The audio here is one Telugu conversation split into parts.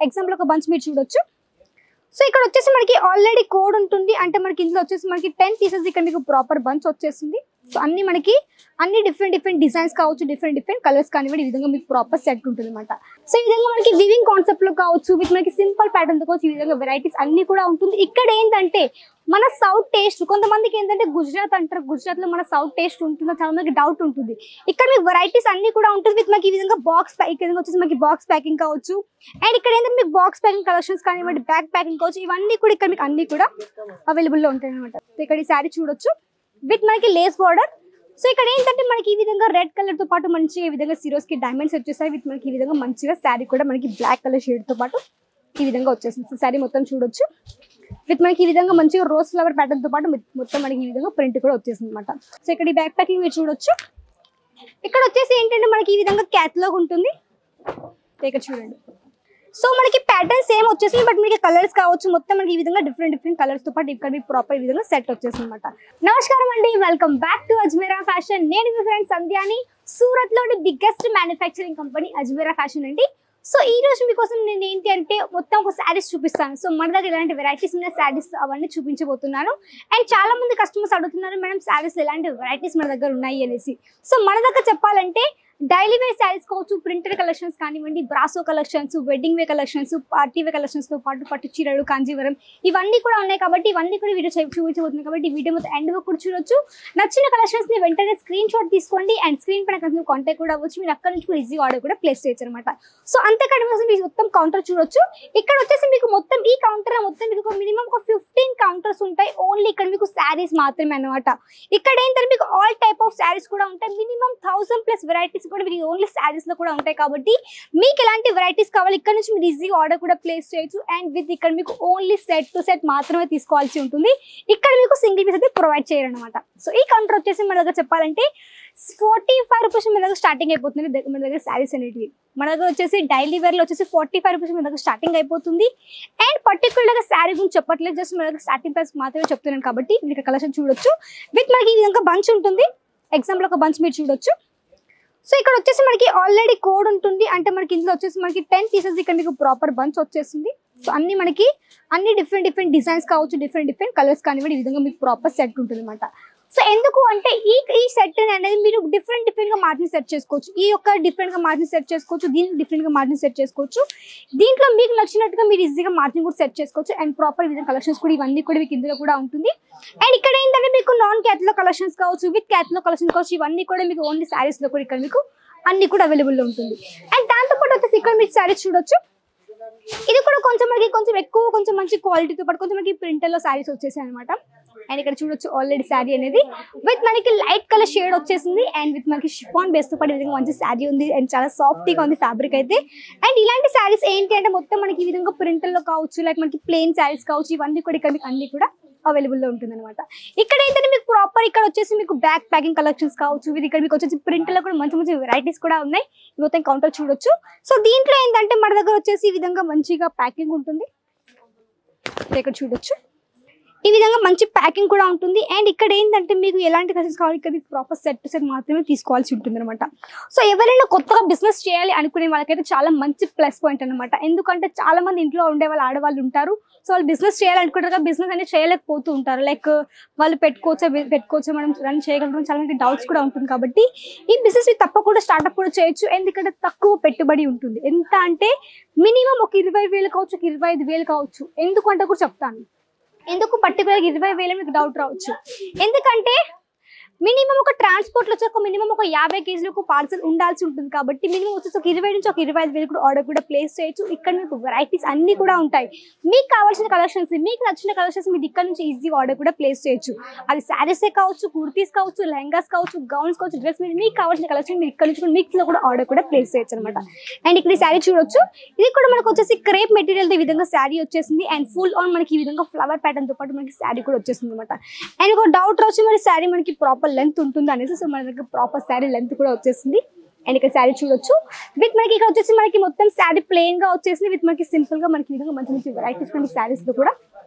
ఎగ్జాంపుల్ ఒక బంచ్ మీరు చూడొచ్చు. సో ఇక్కడ వచ్చేసి మనకి ఆల్రెడీ కోడ్ ఉంటుంది, అంటే మనకి ఇందులో వచ్చేసి మనకి 10 పీసెస్ ఇక్కడ మీకు ప్రాపర్ బంచ్ వచ్చేస్తుంది. సో అన్ని డిఫరెంట్ డిజైన్స్ కావచ్చు, డిఫరెంట్ కలర్స్ కానివ్వండి, ఈ విధంగా మీకు ప్రాపర్ సెట్ ఉంటుంది అనమాట. సో ఈ విధంగా మనకి వివింగ్ కాన్సెప్ట్ లో కావచ్చు, విత్ మనకి సింపుల్ ప్యాటర్న్ తో కావచ్చు, ఈ విధంగా వెరైటీస్ అన్ని కూడా ఉంటుంది. ఇక్కడ ఏంటంటే మన సౌత్ టేస్ట్, కొంతమందికి ఏంటంటే గుజరాత్ అంటారు, గుజరాత్ లో మన సౌత్ టేస్ట్ ఉంటుందో చాలా మందికి డౌట్ ఉంటుంది. ఇక్కడ మీకు వెరైటీస్ అన్ని కూడా ఉంటుంది విత్ మనకి ఈ విధంగా బాక్స్ ప్యాకింగ్ వచ్చేసి మనకి బాక్స్ ప్యాకింగ్ కావచ్చు. అండ్ ఇక్కడ ఏంటంటే మీకు బాక్స్ ప్యాకింగ్ కలెక్షన్స్ కానివ్వండి, బ్యాగ్ ప్యాకింగ్ కావచ్చు, ఇవన్నీ కూడా ఇక్కడ మీకు అన్ని కూడా అవైలబుల్ లో ఉంటాయి అనమాట. సో ఇక్కడ ఈ శారీ చూడొచ్చు విత్ మనకి లేస్ బార్డర్. సో ఇక్కడ ఏంటంటే మనకి ఈ విధంగా రెడ్ కలర్ తో పాటు మంచిగా ఈ విధంగా సిరోస్ కి డైమండ్స్ వచ్చేసాయి విత్ మనకి ఈ విధంగా మంచిగా శారీ కూడా మనకి బ్లాక్ కలర్ షేడ్ తో పాటు ఈ విధంగా వచ్చేసింది. శారీ మొత్తం చూడొచ్చు విత్ మనకి ఈ విధంగా మంచిగా రోజ్ ఫ్లవర్ ప్యాటర్న్ తో పాటు మొత్తం మనకి ఈ విధంగా ప్రింట్ కూడా వచ్చేసింది అనమాట. సో ఇక్కడ ఈ బ్యాక్ ప్యాకింగ్ మీరు చూడొచ్చు. ఇక్కడ వచ్చేసి ఏంటంటే మనకి ఈ విధంగా క్యాటలాగ్ ఉంటుంది, ఇక్కడ చూడండి. సో మనకి ప్యాటర్న్ సేమ్ వచ్చేసి బట్ మనకి కలర్స్ కావచ్చు, మొత్తం మనకి ఈ విధంగా డిఫరెంట్ కలర్స్ తో పాటు ఇక్కడ మీకు ప్రాపర్ ఈ విధంగా సెట్ వచ్చేసింది అనమాట. నమస్కారం అండి, welcome back to Ajmeera fashion. నేను మీ ఫ్రెండ్ సంధ్యాని, సూరత్ లోని biggest manufacturing company Ajmeera fashion అండి. సో ఈ రోజు మీకోసం నేను ఏంటి అంటే మొత్తం ఒక శారీస్ చూపిస్తాను. సో మన దగ్గర ఎలాంటి వెరైటీస్ ఉన్న శారీస్ అవన్నీ చూపించబోతున్నాను. అండ్ చాలా మంది కస్టమర్స్ అడుగుతున్నారు, మేడం శారీస్ ఎలాంటి వెరైటీస్ మన దగ్గర ఉన్నాయి అనేసి. సో మన దగ్గర చెప్పాలంటే డైలీ వేర్ శారీస్ కావచ్చు, ప్రింటెడ్ కలెక్షన్స్ కానివ్వండి, బ్రాసో collections, wedding wear collections, party wear collections తో పాటు పట్టు చీరలు, కాంజీవరం ఇవన్నీ కూడా ఉన్నాయి. కాబట్టి ఇవన్నీ కూడా వీడియో చూపించబోతున్నాయి. కాబట్టి వీడియో మొత్తం ఎండ్ వరకు కూడా చూడొచ్చు. నచ్చిన కలెక్షన్స్ ని వెంటనే స్క్రీన్ షాట్ తీసుకోండి అండ్ స్క్రీన్ పైన కాంటాక్ట్ కూడా అవ్వచ్చు. మీరు అక్కడ నుంచి కూడా ఈజీగా ఆర్డర్ కూడా ప్లేస్ చేయొచ్చు అనమాట. సో అంతేకాదు మీకు మొత్తం కౌంటర్ చూడొచ్చు. ఇక్కడ వచ్చేసి మీకు మొత్తం ఈ కౌంటర్ మొత్తం మీకు మినిమం ఒక 15 కౌంటర్స్ ఉంటాయి. ఓన్లీ ఇక్కడ మీకు శారీస్ మాత్రమే అనమాట. ఇక్కడ ఏంటంటే మీకు ఆల్ టైప్ ఆఫ్ శారీస్ కూడా ఉంటాయి. మినిమం 1000+ వెరైటీస్ కూడా మీకు ఓన్లీ శారీస్ లో కూడా ఉంటాయి. కాబట్టి మీకు ఎలాంటి వెరైటీస్ కావాలి ఇక్కడ నుంచి మీరు ఈజీగా ఆర్డర్ కూడా ప్లేస్ చేయొచ్చు. అండ్ విత్ ఇక్కడ మీకు ఓన్లీ సెట్ టు సెట్ మాత్రమే తీసుకోవాల్సి ఉంటుంది. ఇక్కడ మీకు సింగిల్ పీస్ అయితే ప్రొవైడ్ చేయరు అనమాట. సో ఈ కౌంటర్ వచ్చేసి మన దగ్గర చెప్పాలంటే 45 రూపీస్ మన దగ్గర స్టార్టింగ్ అయిపోతుంది. మన దగ్గర శారీస్ అనేటివి మన దగ్గర వచ్చేసి డైలీ వేర్ లో వచ్చేసి 45 రూపీస్ మన దగ్గర స్టార్టింగ్ అయిపోతుంది. అండ్ పర్టికులర్ గా శారీ గురించి చెప్పట్లేదు, జస్ట్ మన దగ్గర స్టార్టింగ్ ప్రైస్ మాత్రమే చెప్తున్నాను. కాబట్టి మీకు కలెక్షన్ చూడొచ్చు విత్ మనకి ఈ విధంగా బంచ్ ఉంటుంది. ఎగ్జాంపుల్ ఒక బంచ్ మీరు చూడొచ్చు. సో ఇక్కడ వచ్చేసి మనకి ఆల్రెడీ కోడ్ ఉంటుంది, అంటే మనకి ఇందులో వచ్చేసి మనకి 10 పీసెస్ ఇక్కడ మీకు ప్రాపర్ బంచ్ వచ్చేస్తుంది. సో అన్ని డిఫరెంట్ డిజైన్స్ కావచ్చు, డిఫరెంట్ కలర్స్ కానివ్వండి, ఈ విధంగా మీకు ప్రాపర్ సెట్ ఉంటుంది అనమాట. సో ఎందుకు అంటే ఈ సెట్ అనేది మీరు డిఫరెంట్ గా మార్జిన్ సెట్ చేసుకోవచ్చు. ఈ యొక్క డిఫరెంట్ గా మార్జిన్ సెట్ చేసుకోవచ్చు, దీనికి డిఫరెంట్ గా మార్జిన్ సెట్ చేసుకోవచ్చు. దీంట్లో మీకు నచ్చినట్టుగా మీరు ఈజీగా మార్జిన్ కూడా సెట్ చేసుకోవచ్చు. అండ్ ప్రాపర్ విధంగా కలెక్షన్స్ కూడా ఇవన్నీ కూడా మీకు ఇందులో కూడా ఉంటుంది. అండ్ ఇక్కడ ఏంటంటే మీకు నాన్ క్యాటలాగ్ కలెక్షన్స్ కావచ్చు, విత్ క్యాటలాగ్ కలెక్షన్స్ కావచ్చు, ఇవన్నీ కూడా మీకు ఓన్లీ శారీస్ లో కూడా ఇక్కడ మీకు అన్ని కూడా అవైలబుల్ లో ఉంటుంది. అండ్ దాంతో పాటు వచ్చేసి ఇక్కడ మీకు శారీస్ చూడొచ్చు. ఇది కూడా కొంచెం ఎక్కువ కొంచెం మంచి క్వాలిటీతో పాటు కొంచెం మనకి ప్రింటర్ లో శారీస్ వచ్చేసాయి అనమాట. అండ్ ఇక్కడ చూడొచ్చు ఆల్రెడీ శారీ అనేది విత్ మనకి లైట్ కలర్ షేడ్ వచ్చేసింది. అండ్ విత్ మనకి షిఫాన్ బేస్ తో పాటు ఈ విధంగా మంచి శారీ ఉంది. అండ్ చాలా సాఫ్ట్గా ఉంది ఫ్యాబ్రిక్ అయితే. అండ్ ఇలాంటి శారీస్ ఏంటి అంటే మొత్తం మనకి ఈ విధంగా ప్రింటర్ లో కావచ్చు, లైక్ మనకి ప్లెయిన్ శారీస్ కావచ్చు, ఇవన్నీ కూడా ఇక్కడ మీకు అన్ని కూడా అవైలబుల్ లో ఉంటుంది అనమాట. ఇక్కడ ఏంటంటే మీకు ప్రాపర్ ఇక్కడ వచ్చేసి మీకు బ్యాక్ ప్యాకింగ్ కలెక్షన్స్ కావచ్చు, ఇది ఇక్కడ మీకు వచ్చేసి ప్రింటర్ లో కూడా మంచి వెరైటీస్ కూడా ఉన్నాయి. మొత్తం కౌంటర్ చూడొచ్చు. సో దీంట్లో ఏంటంటే మన దగ్గర వచ్చేసి ఈ విధంగా మంచిగా ప్యాకింగ్ ఉంటుంది, ఇక్కడ చూడొచ్చు. ఈ విధంగా మంచి ప్యాకింగ్ కూడా ఉంటుంది. అండ్ ఇక్కడ ఏంటంటే మీకు ఎలాంటి కలెక్షన్స్ కావాలి ఇక్కడ మీకు ప్రాపర్ సెట్ టు సెట్ మాత్రమే తీసుకోవాల్సి ఉంటుంది అనమాట. సో ఎవరైనా కొత్తగా బిజినెస్ చేయాలి అనుకునే వాళ్ళకైతే చాలా మంచి ప్లస్ పాయింట్ అనమాట. ఎందుకంటే చాలా మంది ఇంట్లో ఉండే వాళ్ళు ఆడవాళ్ళు ఉంటారు. సో వాళ్ళు బిజినెస్ చేయాలనుకుంటారు, బిజినెస్ అనేది చేయలేకపోతూ ఉంటారు. లైక్ వాళ్ళు పెట్టుకోవచ్చా మనం రన్ చేయగలరు, చాలా మంది డౌట్స్ కూడా ఉంటుంది. కాబట్టి ఈ బిజినెస్ తప్పకుండా స్టార్ట్అప్ కూడా చేయొచ్చు. ఎందుకంటే తక్కువ పెట్టుబడి ఉంటుంది. ఎంత అంటే మినిమం ఒక 20,000 కావచ్చు, 25,000 కావచ్చు. ఎందుకంటే కూడా చెప్తాను, ఎందుకు పర్టికులర్గా 20,000 మీకు డౌట్ రావచ్చు. ఎందుకంటే మినిమం ఒక ట్రాన్స్పోర్ట్ లో వచ్చి మినిమం ఒక 50 కేజీలకు పార్సల్ ఉండాల్సి ఉంటుంది. కాబట్టి మినిమం వచ్చేసి ఒక 20 నుంచి ఒక 25,000 కూడా ఆర్డర్ కూడా ప్లేస్ చేయొచ్చు. ఇక్కడ మీకు వెరైటీస్ అన్ని కూడా ఉంటాయి. మీకు కావాల్సిన కలెక్షన్స్, మీకు నచ్చిన కలెక్షన్స్ మీరు ఇక్కడ నుంచి ఈజీగా ఆర్డర్ కూడా ప్లేస్ చేయొచ్చు. అది శారీసే కావచ్చు, కుర్తీస్ కావచ్చు, లెహంగాస్ కావచ్చు, గౌన్స్ కావచ్చు, డ్రెస్ మీద మీకు కావాల్సిన కలెక్షన్ మీరు ఇక్కడ నుంచి మిక్స్ లో కూడా ఆర్డర్ కూడా ప్లేస్ చేయొచ్చు అనమాట. అండ్ ఇక్కడ ఈ శారీ చూడొచ్చు. ఇది కూడా మనకు వచ్చేసి క్రేప్ మెటీరియల్ ఈ విధంగా శారీ వచ్చేసింది. అండ్ ఫుల్ ఆన్ మనకి ఈ విధంగా ఫ్లవర్ ప్యాటర్న్ తో పాటు మనకి శారీ కూడా వచ్చేసింది అనమాట. అండ్ ఒక డౌట్ వచ్చి మరి శారీ మనకి ప్రాపర్ లెంత్ ఉంటుంది అనేసి. సో మన దగ్గర ప్రాపర్ శారీ లెంత్ కూడా వచ్చేసింది. అండ్ ఇక్కడ శారీ చూడొచ్చు. విత్ మనకి ఇక్కడ వచ్చేసి మనకి మొత్తం శారీ ప్లెయిన్ గా వచ్చేసింది. విత్ మనకి సింపుల్ గా మనకి విధంగా మంచి వెరైటీస్ మనకి శారీస్ లో కూడా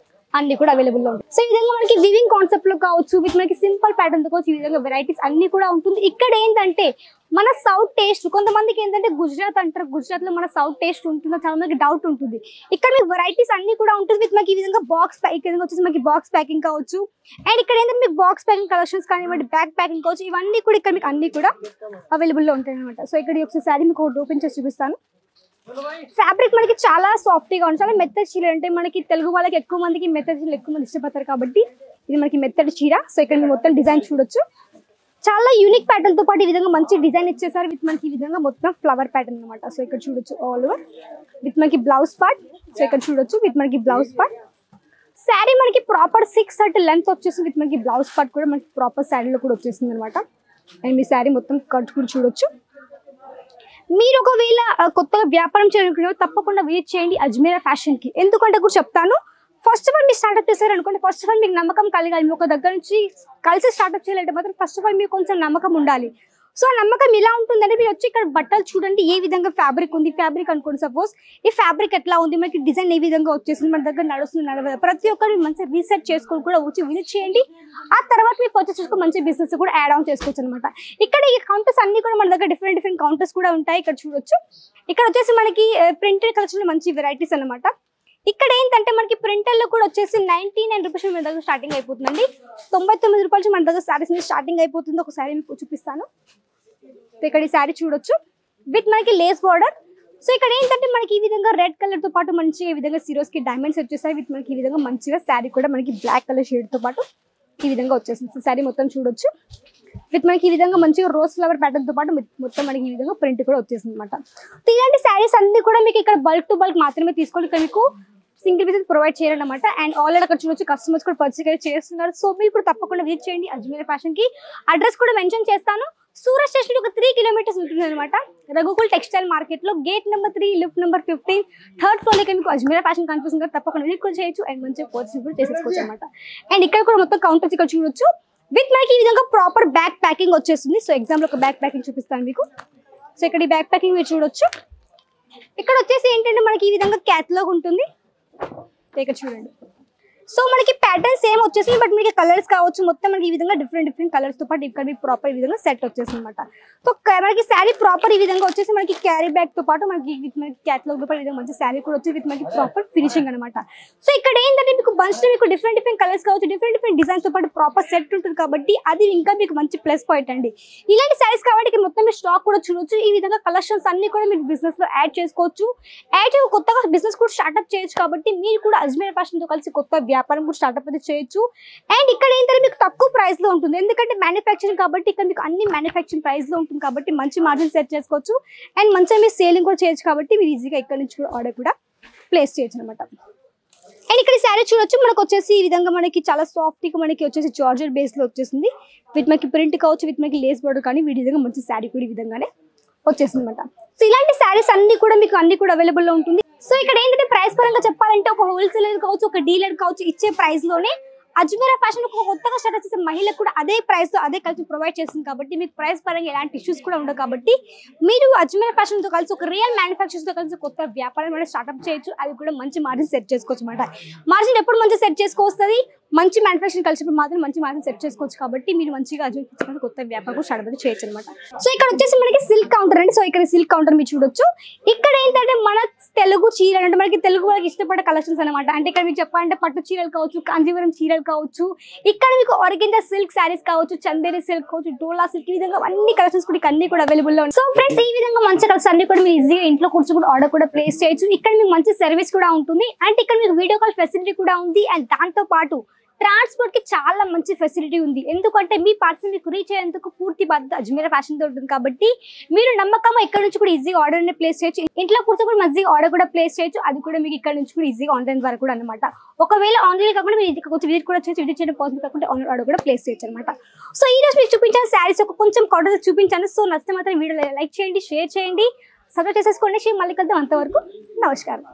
అన్ని కూడా అవైలబుల్ లో ఉంటాయి. సో ఈ విధంగా మనకి వివింగ్ కాన్సెప్ట్ లో కావచ్చు, విత్ మనకి సింపుల్ ప్యాటర్న్ తో కావచ్చు, ఈ విధంగా వెరైటీస్ అన్ని కూడా ఉంటుంది. ఇక్కడ ఏంటంటే మన సౌత్ టేస్ట్, కొంతమందికి ఏంటంటే గుజరాత్ అంటారు, గుజరాత్ లో మన సౌత్ టేస్ట్ ఉంటుందో చాలా మందికి డౌట్ ఉంటుంది. ఇక్కడ మీకు వెరైటీస్ అన్ని కూడా ఉంటుంది. విత్ మనకి ఈ విధంగా బాక్స్ ప్యాకింగ్ వచ్చేసి మనకి బాక్స్ ప్యాకింగ్ కావచ్చు, అండ్ ఇక్కడ ఏంటంటే మీకు బాక్స్ ప్యాకింగ్ కలెక్షన్స్ కానివ్వండి, బ్యాక్ ప్యాకింగ్ కావచ్చు, ఇవన్నీ కూడా ఇక్కడ మీకు అన్ని కూడా అవైలబుల్ లో ఉంటాయి అనమాట. సో ఇక్కడ ఒకసారి మీకు ఓపెన్ చేసి చూపిస్తాను. ఫ్యాబ్రిక్ మనకి చాలా సాఫ్ట్గా ఉంటుంది, చాలా మెత్తడి చీర. అంటే మనకి తెలుగు వాళ్ళకి ఎక్కువ మందికి మెత్తడి చీరలు ఎక్కువ మంది ఇష్టపడతారు కాబట్టి ఇది మనకి మెత్తడి చీర. సో ఇక్కడ మీరు మొత్తం డిజైన్ చూడొచ్చు, చాలా యూనిక్ ప్యాటర్న్ తో పాటు ఈ విధంగా మంచి డిజైన్ ఇచ్చేసారు. విత్ మనకి ఈ విధంగా మొత్తం ఫ్లవర్ ప్యాటర్న్ అనమాట. సో ఇక్కడ చూడొచ్చు ఆల్ ఓవర్ విత్ మనకి బ్లౌజ్ పార్ట్. సో ఇక్కడ చూడొచ్చు విత్ మనకి బ్లౌజ్ పార్ట్. శారీ మనకి ప్రాపర్ 6 లెంత్ వచ్చేసి విత్ మనకి బ్లౌజ్ పార్ట్ కూడా మనకి ప్రాపర్ శారీలో కూడా వచ్చేసింది అనమాట. అండ్ మీ శారీ మొత్తం కట్ కూడా చూడొచ్చు. మీరు ఒకవేళ కొత్తగా వ్యాపారం చేయాలనుకునే తప్పకుండా విజిట్ చేయండి అజ్మీరా ఫ్యాషన్ కి. ఎందుకంటే కూడా చెప్తాను, ఫస్ట్ ఆఫ్ ఆల్ మీరు స్టార్ట్అప్ చేశారనుకోండి, ఫస్ట్ ఆఫ్ ఆల్ మీకు నమ్మకం కలగాలి. మీ ఒక దగ్గర నుంచి కలిసి స్టార్ట్అప్ చేయాలంటే మాత్రం ఫస్ట్ ఆఫ్ ఆల్ మీకు కొంచెం నమ్మకం ఉండాలి. సో ఆ నమ్మకం ఎలా ఉంటుందంటే మీరు వచ్చి ఇక్కడ బట్టలు చూడండి, ఏ విధంగా ఫ్యాబ్రిక్ ఉంది. ఫ్యాబ్రిక్ అనుకోండి, సపోజ్ ఈ ఫ్యాబ్రిక్ ఎట్లా ఉంది, మనకి డిజైన్ ఏ విధంగా వచ్చేసింది, మన దగ్గర నడుస్తుంది నడవదు, ప్రతి ఒక్కరు మంచిగా రీసెర్చ్ చేసుకొని కూడా వచ్చి విజిట్ చేయండి. ఆ తర్వాత మీరు పర్చేస్ చేసుకుని మంచి బిజినెస్ కూడా యాడ్ ఆన్ చేసుకోవచ్చు అనమాట. ఇక్కడ ఈ కౌంటర్స్ అన్ని కూడా మన దగ్గర డిఫరెంట్ కౌంటర్స్ కూడా ఉంటాయి. ఇక్కడ చూడొచ్చు, ఇక్కడ వచ్చేసి మనకి ప్రింటెడ్ కలెక్షన్ మంచి వెరైటీస్ అనమాట. ఇక్కడ ఏంటంటే మనకి ప్రింటర్ లో కూడా వచ్చేసి 99 రూపీస్ మన దగ్గర స్టార్టింగ్ అయిపోతుందండి. 99 రూపాయలు మన దగ్గర శారీస్ స్టార్టింగ్ అయిపోతుంది. ఒక శారీ మీకు చూపిస్తాను. ఇక్కడ ఈ శారీ చూడొచ్చు విత్ మనకి లేస్ బార్డర్. సో ఇక్కడ ఏంటంటే మనకి ఈ విధంగా రెడ్ కలర్ తో పాటు మంచిగా ఈ విధంగా సిరోస్ కి డైమండ్స్ వచ్చేసాయి. విత్ మనకి ఈ విధంగా మంచిగా శారీ కూడా మనకి బ్లాక్ కలర్ షేడ్ తో పాటు ఈ విధంగా వచ్చేసింది. శారీ మొత్తం చూడొచ్చు విత్ మనకి ఈ విధంగా మంచిగా రోజ్ ఫ్లవర్ ప్యాటర్న్ తో పాటు మొత్తం మనకి ఈ విధంగా ప్రింట్ కూడా వచ్చేసింది అనమాట. ఇలాంటి శారీస్ అన్ని కూడా మీకు ఇక్కడ బల్క్ టు బల్క్ మాత్రమే తీసుకోవాలి. ఇక్కడ మీకు సింగిల్ పీసెస్ ప్రొవైడ్ చేయాలన్నమాట. అండ్ ఆల్రెడీ అక్కడ చూడొచ్చు కస్టమర్స్ కూడా పర్చేస్ చేస్తున్నారు. సో మీరు కూడా తప్పకుండా విజిట్ చేయండి అజ్మీరా ఫ్యాషన్ కి. అడ్రస్ కూడా మెన్షన్ చేస్తాను. సూరత్ స్టేషన్ ఒక 3 కిలోమీటర్స్ ఉంటుంది అనమాట. రఘుకుల్ టెక్స్టైల్ మార్కెట్ లో gate number 3 lift number 15 third floor లో మీకు అజ్మీరా ఫ్యాషన్ కనిపిస్తుంది కదా, తప్పకుండా విజిట్ కూడా చేయొచ్చు. అండ్ మంచిగా పర్చేస్ కూడా చేసేసుకోవచ్చు అనమాట. అండ్ ఇక్కడ కూడా మొత్తం కౌంటర్స్ ఇక్కడ చూడొచ్చు విత్ మనకి ఈ విధంగా ప్రాపర్ బ్యాక్ ప్యాకింగ్ వచ్చేస్తుంది. సో ఎగ్జాంపుల్ ఒక బ్యాక్ ప్యాకింగ్ చూపిస్తాను మీకు. సో ఇక్కడ ఈ బ్యాక్ ప్యాకింగ్ మీరు చూడొచ్చు. ఇక్కడ వచ్చేసి ఏంటంటే మనకి ఈ విధంగా క్యాటలాగ్ ఉంటుంది. ఇక్కడ చూడండి. సో మనకి ప్యాటర్న్ సేమ్ వచ్చేసి బట్ మీకు కలర్స్ కావచ్చు, మొత్తం మనకి ఈ విధంగా డిఫరెంట్ కలర్స్ తో పాటు ఇక్కడ మీకు ప్రాపర్ ఈ విధంగా సెట్ వచ్చేసింది అనమాట. సో మనకి శారీ ప్రాపర్ ఈ విధంగా వచ్చేసి మనకి క్యారీ బ్యాగ్ తో పాటు మనకి క్యాటలాగ్ తో పాటు ఈ విధంగా మంచి శారీ కూడా వచ్చి విత్ మనకి ప్రాపర్ ఫినిషింగ్ అనమాట. సో ఇక్కడ ఏంటంటే మీకు బంచ్ మీకు డిఫరెంట్ కలర్స్ కావచ్చు, డిఫరెంట్ డిజైన్స్ తో పాటు ప్రాపర్ సెట్ ఉంటుంది కాబట్టి అది ఇంకా మీకు మంచి ప్లస్ పాయింట్ అండి. ఇలాంటి శారీస్ కాబట్టి మొత్తం మీరు స్టాక్ కూడా చూడొచ్చు. ఈ విధంగా కలెక్షన్స్ అన్ని కూడా మీరు బిజినెస్ లో యాడ్ చేసుకోవచ్చు. కొత్తగా బిజినెస్ కూడా స్టార్ట్అప్ చేయొచ్చు కాబట్టి మీరు కూడా అజ్మీరా ఫ్యాషన్ తో కలిసి కొత్త వ్యాపారం కూడా స్టార్ట్అప్ అయితే చేయొచ్చు. అండ్ ఇక్కడ ఏంటంటే మీకు తక్కువ ప్రైస్ లో ఉంటుంది, ఎందుకంటే మ్యానుఫ్యాక్చరింగ్ కాబట్టి ఇక్కడ మీకు అన్ని మ్యానుఫ్యాక్చరింగ్ ప్రైస్ లో ఉంటుంది కాబట్టి మంచి మార్జిన్ సెట్ చేసుకోవచ్చు. అండ్ మంచిగా మీరు సేలింగ్ కూడా చేయొచ్చు కాబట్టి మీరు ఈజీగా ఇక్కడ నుంచి కూడా ఆర్డర్ కూడా ప్లేస్ చేయొచ్చు అనమాట. అండ్ ఇక్కడ శారీ చూడొచ్చు మనకు వచ్చేసి ఈ విధంగా మనకి చాలా సాఫ్ట్ గా మనకి వచ్చేసి జార్జెట్ బేస్ లో వచ్చేసింది. విత్ మనకి ప్రింట్ కావచ్చు, విత్ మనకి లేస్ బోర్డర్ కానీ వీటి విధంగా మంచి శారీ కూడా ఈ విధంగానే వచ్చేసింది అనమాట. సో ఇలాంటి శారీస్ అన్ని కూడా అవైలబుల్ లో ఉంటుంది. సో ఇక్కడ ఏంటంటే ప్రైస్ పరంగా చెప్పాలంటే ఒక హోల్సేలర్ కావచ్చు, ఒక డీలర్ కావచ్చు ఇచ్చే ప్రైస్ లోనే అజ్మీరా ఫ్యాషన్ ఒక కొత్తగా స్టార్ట్ చేసే మహిళలకు కూడా అదే ప్రైస్ తో అదే కలిసి ప్రొవైడ్ చేస్తుంది కాబట్టి మీకు ప్రైస్ పరంగా ఎలాంటి ఇష్యూస్ కూడా ఉండవు. కాబట్టి మీరు అజ్మీరా ఫ్యాషన్ తో కలిసి ఒక రియల్ మ్యానుఫ్యాక్చర్స్ తో కలిసి కొత్త వ్యాపారం కూడా స్టార్ట్అప్ చేయొచ్చు. అది కూడా మంచి మార్జిన్ సెట్ చేసుకోవచ్చు అనమాట. మార్జిన్ ఎప్పుడు మంచి సెట్ చేసుకోవస్తుంది, మంచి మ్యానుఫ్యాక్చరింగ్ కలిసినప్పుడు మాత్రం మంచి మార్జిన్ సెట్ చేసుకోవచ్చు. కాబట్టి మీరు మంచిగా అజ్మీరా కొత్త వ్యాపారం స్టార్ట్అప్ చేయొచ్చు అనమాట. సో ఇక్కడ వచ్చేసి మనకి సిల్క్ కౌంటర్ అండి. సో ఇక్కడ సిల్క్ కౌంటర్ మీరు చూడొచ్చు. ఇక్కడ ఏంటంటే మన తెలుగు చీరలు అంటే మనకి తెలుగు వాళ్ళకి ఇష్టపడే కలెక్షన్స్ అనమాట. అంటే ఇక్కడ మీకు చెప్పాలంటే పట్టు చీరలు కావచ్చు, కాంజీవరం చీరలు కావచ్చు, ఇక్కడ మీకు ఆర్గెంజా సిల్క్ శారీస్ కావచ్చు, చందేరి సిల్క్ కావచ్చు, డోలా సిల్క్, ఈ విధంగా అన్ని కలెక్షన్స్ కూడా అన్ని కూడా అవైలబుల్ లో ఉన్నాయి. సో ఫ్రెండ్స్ ఈ విధంగా మంచి కలెక్షన్ అన్ని కూడా మీరు ఈజీగా ఇంట్లో కూర్చొని ఆర్డర్ కూడా ప్లేస్ చేయొచ్చు. ఇక్కడ మీకు మంచి సర్వీస్ కూడా ఉంటుంది. అండ్ ఇక్కడ మీకు వీడియో కాల్ ఫెసిలిటీ కూడా ఉంది. అండ్ దాంతో పాటు ట్రాన్స్పోర్ట్ కి చాలా మంచి ఫెసిలిటీ ఉంది. ఎందుకంటే మీ పార్సల్ మీకు రీచ్ అయ్యేందుకు పూర్తి బాధ్యత అజ్మీరా ఫ్యాషన్ తో ఉంటుంది కాబట్టి మీరు నమ్మకంగా ఇక్కడ నుంచి కూడా ఈజీగా ఆర్డర్ ని ప్లేస్ చేయొచ్చు. ఇంట్లో కూర్చొని కూడా మంచిగా ఆర్డర్ కూడా ప్లేస్ చేయొచ్చు. అది కూడా మీకు ఇక్కడ నుంచి కూడా ఈజీగా ఆన్లైన్ ద్వారా కూడా అనమాట. ఒకవేళ ఆన్లైన్ కాకుండా మీరు ఇంటికి వచ్చి విజిట్ కూడా చేయొచ్చు. విజిట్ చేయడం పాసిబుల్ కాకుండా ఆన్లైన్ ఆర్డర్ కూడా ప్లేస్ చేయొచ్చు అనమాట. సో ఈ రోజు మీకు చూపించాను శారీస్ ఒక కొంచెం కౌంటర్ చూపించాను. సో నచ్చితే మాత్రం వీడియో లైక్ చేయండి, షేర్ చేయండి, సబ్స్క్రైబ్ చేసేసుకోండి. మళ్ళీ కలుద్దాం. అంతవరకు నమస్కారం.